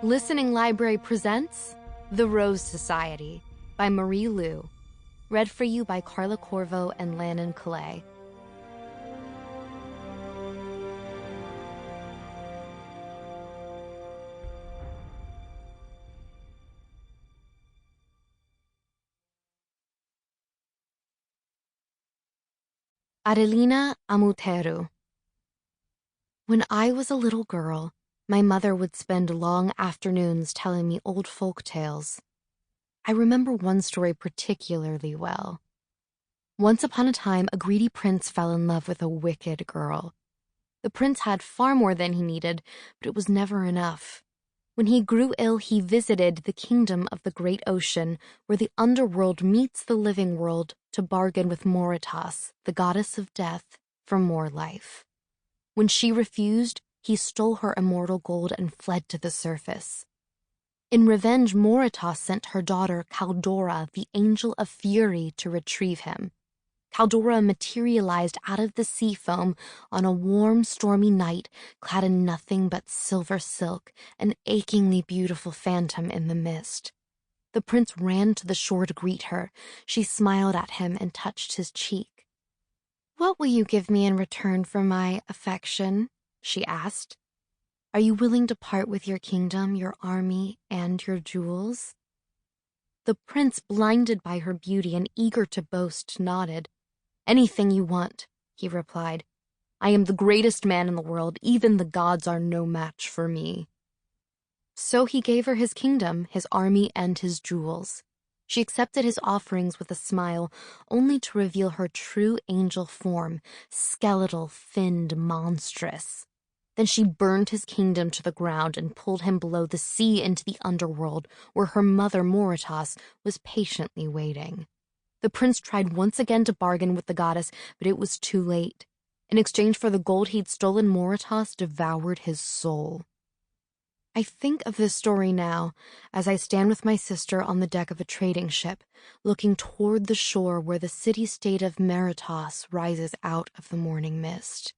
Listening Library presents The Rose Society by Marie Lu. Read for you by Carla, Corvo, and Lannon, Killea. Adelina Amouteru. When I was a little girl, my mother would spend long afternoons telling me old folk tales. I remember one story particularly well. Once upon a time, a greedy prince fell in love with a wicked girl. The prince had far more than he needed, but it was never enough. When he grew ill, he visited the kingdom of the great ocean, where the underworld meets the living world, to bargain with Moritas, the goddess of death, for more life. When she refused, he stole her immortal gold and fled to the surface. In revenge, Moritas sent her daughter Caldora, the Angel of Fury, to retrieve him. Caldora materialized out of the sea foam on a warm, stormy night, clad in nothing but silver silk, an achingly beautiful phantom in the mist. The prince ran to the shore to greet her. She smiled at him and touched his cheek. "What will you give me in return for my affection?" she asked. "Are you willing to part with your kingdom, your army, and your jewels?" The prince, blinded by her beauty and eager to boast, nodded. "Anything you want," he replied. "I am the greatest man in the world. Even the gods are no match for me." So he gave her his kingdom, his army, and his jewels. She accepted his offerings with a smile, only to reveal her true angel form, skeletal, finned, monstrous. Then she burned his kingdom to the ground and pulled him below the sea into the underworld, where her mother, Moritas, was patiently waiting. The prince tried once again to bargain with the goddess, but it was too late. In exchange for the gold he'd stolen, Moritas devoured his soul. I think of this story now as I stand with my sister on the deck of a trading ship, looking toward the shore where the city-state of Meritas rises out of the morning mist.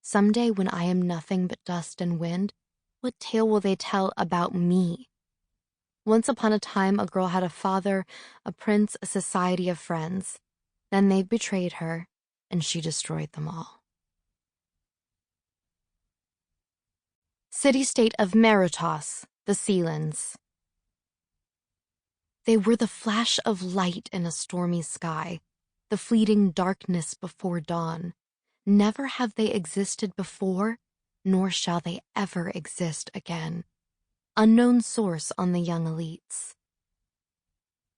Someday, when I am nothing but dust and wind, what tale will they tell about me? Once upon a time, a girl had a father, a prince, a society of friends. Then they betrayed her, and she destroyed them all. City-state of Meritas, the Sealands. They were the flash of light in a stormy sky, the fleeting darkness before dawn. Never have they existed before, nor shall they ever exist again. Unknown source on the young elites.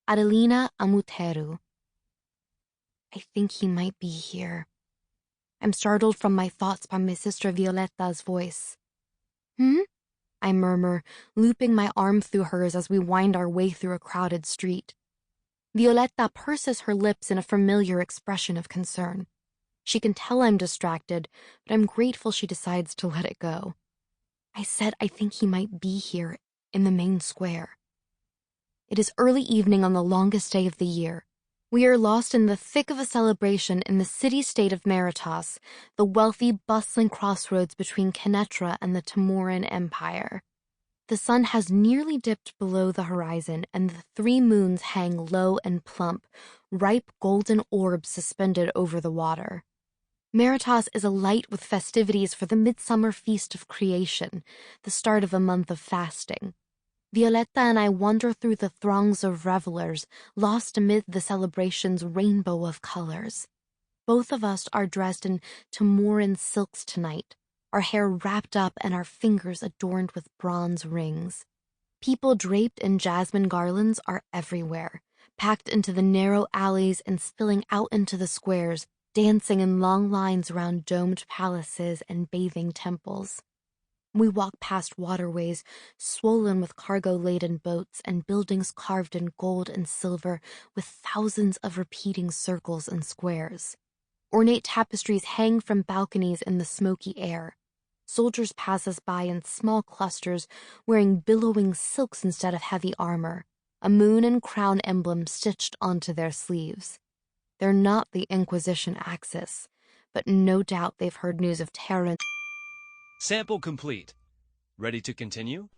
Adelina Amouteru. I think he might be here. I'm startled from my thoughts by my sister Violetta's voice. I murmur, looping my arm through hers as we wind our way through a crowded street. Violetta purses her lips in a familiar expression of concern. She can tell I'm distracted, but I'm grateful she decides to let it go. I said I think he might be here in the main square. It is early evening on the longest day of the year. We are lost in the thick of a celebration in the city-state of Meritas, the wealthy, bustling crossroads between Kenettra and the Timuran Empire. The sun has nearly dipped below the horizon, and the 3 moons hang low and plump, ripe golden orbs suspended over the water. Meritas is alight with festivities for the midsummer feast of creation, the start of a month of fasting. Violetta and I wander through the throngs of revelers, lost amid the celebration's rainbow of colors. Both of us are dressed in Timuran silks tonight, our hair wrapped up and our fingers adorned with bronze rings. People draped in jasmine garlands are everywhere, packed into the narrow alleys and spilling out into the squares, dancing in long lines around domed palaces and bathing temples. We walk past waterways swollen with cargo-laden boats and buildings carved in gold and silver with thousands of repeating circles and squares. Ornate tapestries hang from balconies in the smoky air. Soldiers pass us by in small clusters, wearing billowing silks instead of heavy armor, a moon and crown emblem stitched onto their sleeves. They're not the Inquisition Axis, but no doubt they've heard news of Teren. Sample complete. Ready to continue?